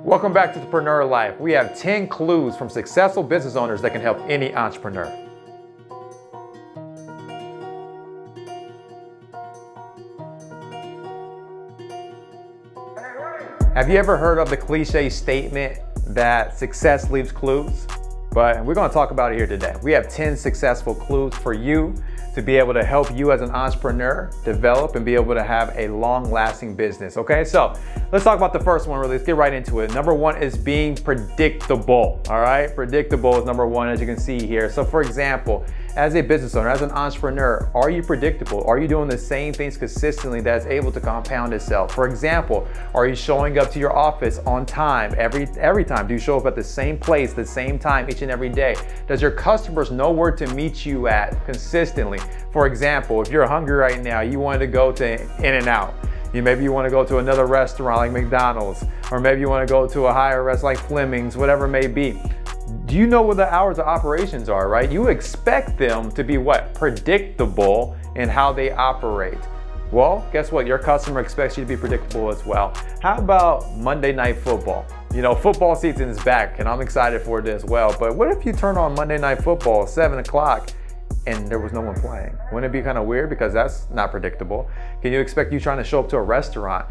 Welcome back to the Preneur Life. We have 10 clues from successful business owners that can help any entrepreneur. Have you ever heard of the cliche statement that success leaves clues? But we're going to talk about it here today. We have 10 successful clues for you to be able to help you as an entrepreneur develop and be able to have a long-lasting business. Okay, so let's talk about the first one. Really, let's get right into it. Number one is being predictable. All right, predictable is number one, as you can see here. So, for example, as a business owner, as an entrepreneur, are you predictable? Are you doing the same things consistently that's able to compound itself? For example, are you showing up to your office on time every time? Do you show up at the same place, the same time each and every day? Does your customers know where to meet you at consistently? For example, if you're hungry right now, you want to go to In-N-Out. Maybe you want to go to another restaurant like McDonald's, or maybe you want to go to a higher restaurant like Fleming's, whatever it may be. Do you know what the hours of operations are, right? You expect them to be what? Predictable in how they operate. Well, guess what? Your customer expects you to be predictable as well. How about Monday Night Football? You know, football season is back and I'm excited for it as well. But what if you turn on Monday Night Football at 7 o'clock and there was no one playing? Wouldn't it be kind of weird? Because that's not predictable. Can you expect you trying to show up to a restaurant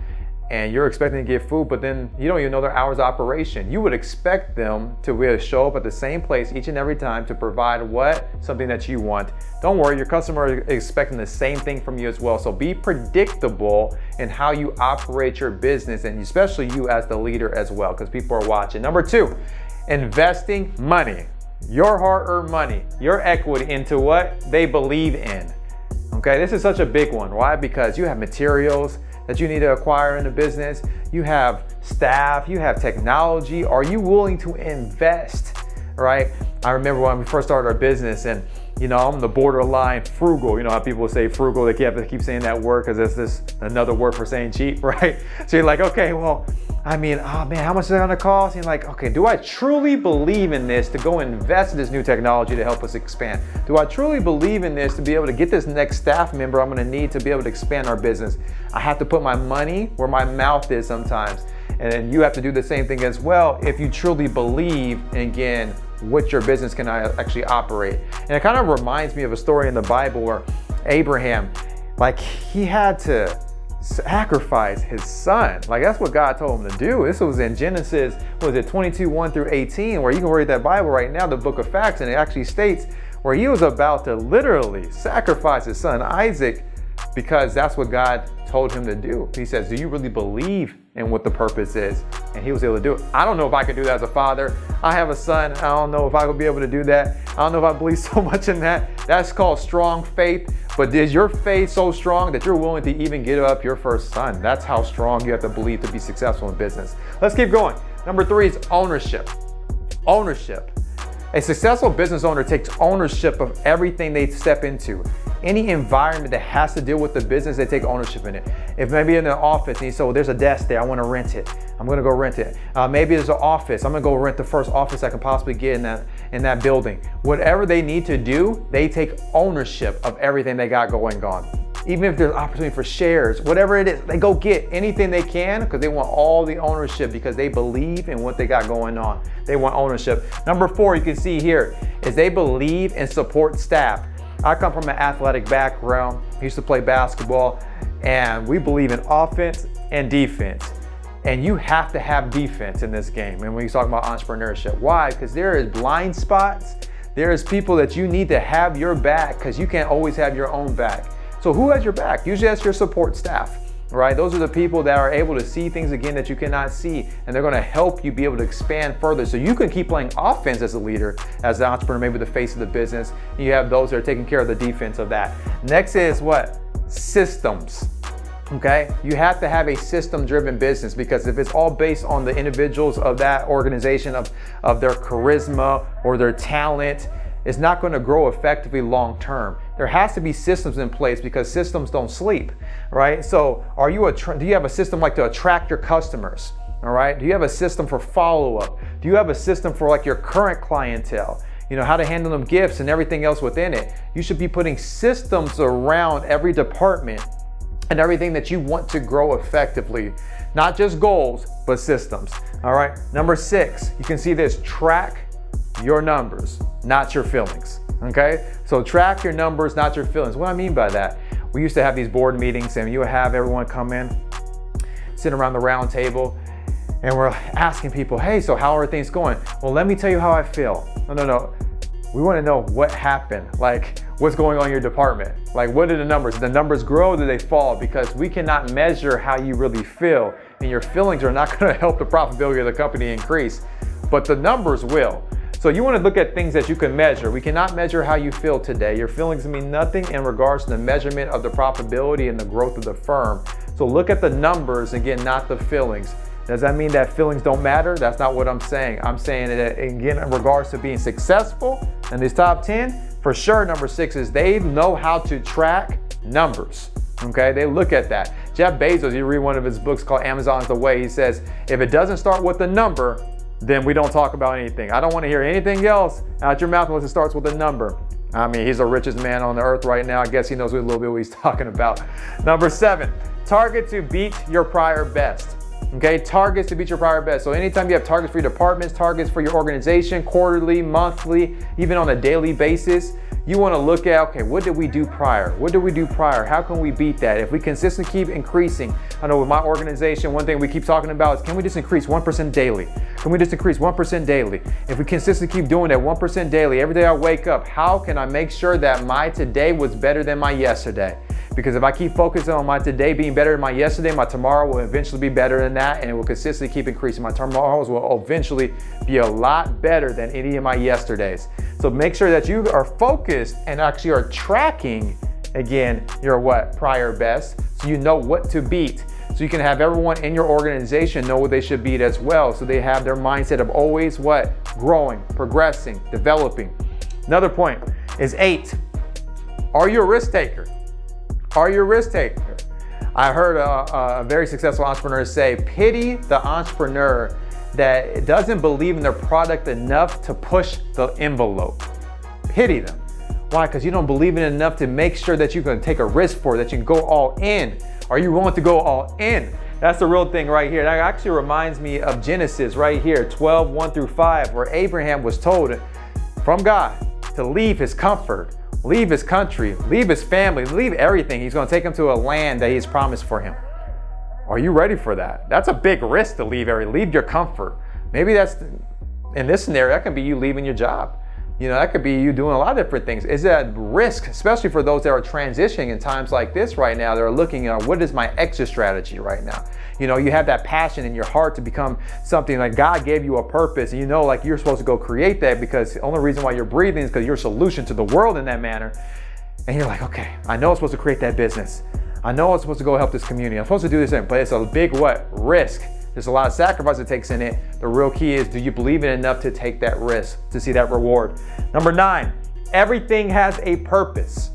and you're expecting to get food, but then you don't even know their hours of operation? You would expect them to be able to show up at the same place each and every time to provide what? Something that you want. Don't worry, your customer is expecting the same thing from you as well. So be predictable in how you operate your business, and especially you as the leader as well, because people are watching. Number two, investing money. Your hard-earned money, your equity into what they believe in. Okay, this is such a big one. Why? Because you have materials that you need to acquire in the business. You have staff, you have technology. Are you willing to invest, right? I remember when we first started our business, and you know, I'm the borderline frugal. You know how people say frugal, they have to keep saying that word because it's this another word for saying cheap, right? So you're like, okay, well, I mean, oh man, how much is that gonna cost? And you're like, okay, do I truly believe in this to go invest in this new technology to help us expand? Do I truly believe in this to be able to get this next staff member I'm gonna need to be able to expand our business? I have to put my money where my mouth is sometimes. And then you have to do the same thing as well if you truly believe in, again, what your business can actually operate. And it kind of reminds me of a story in the Bible where Abraham, like, he had to sacrifice his son. Like, that's what God told him to do. This was in Genesis, 22, 1 through 18, where you can read that Bible right now, the book of Facts, and it actually states where he was about to literally sacrifice his son Isaac, because that's what God told him to do. He says, do you really believe in what the purpose is? And he was able to do it. I don't know if I could do that as a father. I have a son. I don't know if I would be able to do that. I don't know if I believe so much in that. That's called strong faith. But is your faith so strong that you're willing to even give up your first son? That's how strong you have to believe to be successful in business. Let's keep going. Number three is ownership. Ownership. A successful business owner takes ownership of everything they step into. Any environment that has to deal with the business, they take ownership in it. If maybe in the office, and you say, well, there's a desk there, I want to rent it. I'm going to go rent it. Maybe there's an office. I'm going to go rent the first office I can possibly get in that building. Whatever they need to do, they take ownership of everything they got going on. Even if there's opportunity for shares, whatever it is, they go get anything they can because they want all the ownership, because they believe in what they got going on. They want ownership. Number four, you can see here, is they believe and support staff. I come from an athletic background. I used to play basketball, and we believe in offense and defense. And you have to have defense in this game. And when you talk about entrepreneurship, why? Because there is blind spots. There is people that you need to have your back, because you can't always have your own back. So who has your back? Usually that's your support staff, right? Those are the people that are able to see things again that you cannot see, and they're going to help you be able to expand further so you can keep playing offense as a leader, as the entrepreneur, maybe the face of the business. And you have those that are taking care of the defense of that. Next is what? Systems. Okay, you have to have a system-driven business, because if it's all based on the individuals of that organization, of their charisma or their talent, it's not going to grow effectively long term. There has to be systems in place, because systems don't sleep, right? So do you have a system like to attract your customers? All right. Do you have a system for follow-up? Do you have a system for like your current clientele? You know, how to handle them gifts and everything else within it. You should be putting systems around every department and everything that you want to grow effectively. Not just goals, but systems. All right. Number 6, you can see this: track your numbers, not your feelings. Okay. So track your numbers, not your feelings. What I mean by that, we used to have these board meetings and you would have everyone come in, sit around the round table, and we're asking people, hey, so how are things going? Well, let me tell you how I feel. No. We want to know what happened. Like, what's going on in your department? Like, what are the numbers? Did the numbers grow or do they fall? Because we cannot measure how you really feel, and your feelings are not going to help the profitability of the company increase, but the numbers will. So you want to look at things that you can measure. We cannot measure how you feel today. Your feelings mean nothing in regards to the measurement of the profitability and the growth of the firm. So look at the numbers, again, not the feelings. Does that mean that feelings don't matter? That's not what I'm saying. I'm saying that, again, in regards to being successful in these top 10, for sure, number 6 is they know how to track numbers. Okay, they look at that. Jeff Bezos, you read one of his books called Amazon's the Way. He says, if it doesn't start with a number, then we don't talk about anything. I don't want to hear anything else out your mouth unless it starts with a number. I mean, he's the richest man on the earth right now. I guess he knows a little bit what he's talking about. Number 7, target to beat your prior best. Okay, targets to beat your prior best. So anytime you have targets for your departments, targets for your organization, quarterly, monthly, even on a daily basis, you want to look at, okay, what did we do prior? What did we do prior? How can we beat that? If we consistently keep increasing, I know with my organization, one thing we keep talking about is, can we just increase 1% daily? Can we just increase 1% daily? If we consistently keep doing that 1% daily, every day I wake up, how can I make sure that my today was better than my yesterday? Because if I keep focusing on my today being better than my yesterday, my tomorrow will eventually be better than that, and it will consistently keep increasing. My tomorrows will eventually be a lot better than any of my yesterdays. So make sure that you are focused and actually are tracking, again, your prior best, so you know what to beat. So you can have everyone in your organization know what they should beat as well. So they have their mindset of always growing, progressing, developing. Another point is 8. Are you a risk taker? Are you a risk taker? I heard a very successful entrepreneur say, pity the entrepreneur that doesn't believe in their product enough to push the envelope. Pity them. Why? Because you don't believe in it enough to make sure that you can take a risk for it, that you can go all in. Are you willing to go all in? That's the real thing right here. That actually reminds me of Genesis right here, 12:1-5, where Abraham was told from God to leave his comfort, leave his country, leave his family, leave everything. He's going to take him to a land that he's promised for him. Are you ready for that? That's a big risk to leave your comfort. Maybe that's, in this scenario, that can be you leaving your job. You know, that could be you doing a lot of different things. Is that risk, especially for those that are transitioning in times like this right now? They're looking at, what is my exit strategy right now? You know, you have that passion in your heart to become something, like God gave you a purpose, and you know, like you're supposed to go create that, because the only reason why you're breathing is because you're a solution to the world in that manner. And you're like, okay, I know I'm supposed to create that business. I know I'm supposed to go help this community. I'm supposed to do this thing, but it's a big risk. There's a lot of sacrifice it takes in it. The real key is, do you believe in it enough to take that risk, to see that reward? Number 9, everything has a purpose.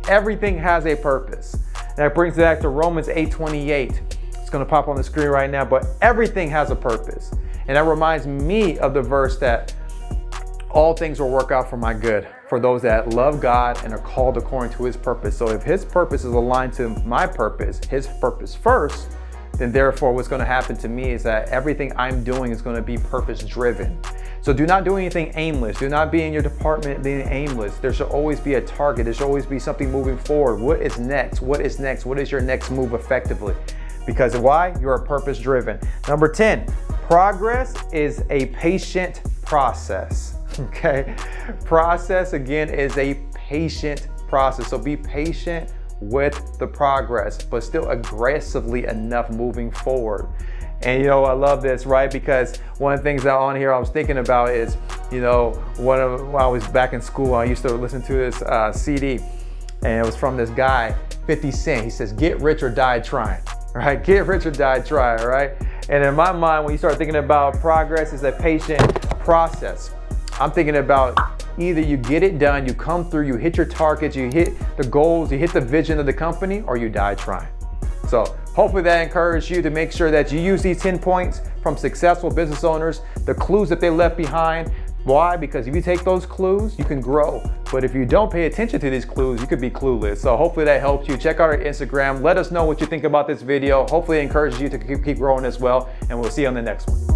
Everything has a purpose. That brings it back to Romans 8:28. It's going to pop on the screen right now, but everything has a purpose. And that reminds me of the verse that all things will work out for my good, for those that love God and are called according to his purpose. So if his purpose is aligned to my purpose, his purpose first, then therefore what's going to happen to me is that everything I'm doing is going to be purpose driven. So do not do anything aimless. Do not be in your department being aimless. There should always be a target. There should always be something moving forward. What is next? What is next? What is your next move effectively? Because why? You're purpose driven. Number 10, progress is a patient process. Okay. Process, again, is a patient process. So be patient with the progress, but still aggressively enough moving forward. And you know, I love this, right? Because one of the things that on here I was thinking about is, you know, when I was back in school, I used to listen to this CD, and it was from this guy, 50 Cent. He says, get rich or die trying, right? Get rich or die trying, right? And in my mind, when you start thinking about progress as a patient process, I'm thinking about either you get it done, you come through, you hit your targets, you hit the goals, you hit the vision of the company, or you die trying. So hopefully that encouraged you to make sure that you use these 10 points from successful business owners, the clues that they left behind, Why? Because if you take those clues, you can grow. But if you don't pay attention to these clues, you could be clueless. So hopefully that helps you. Check out our Instagram. Let us know what you think about this video. Hopefully it encourages you to keep growing as well. And we'll see you on the next one.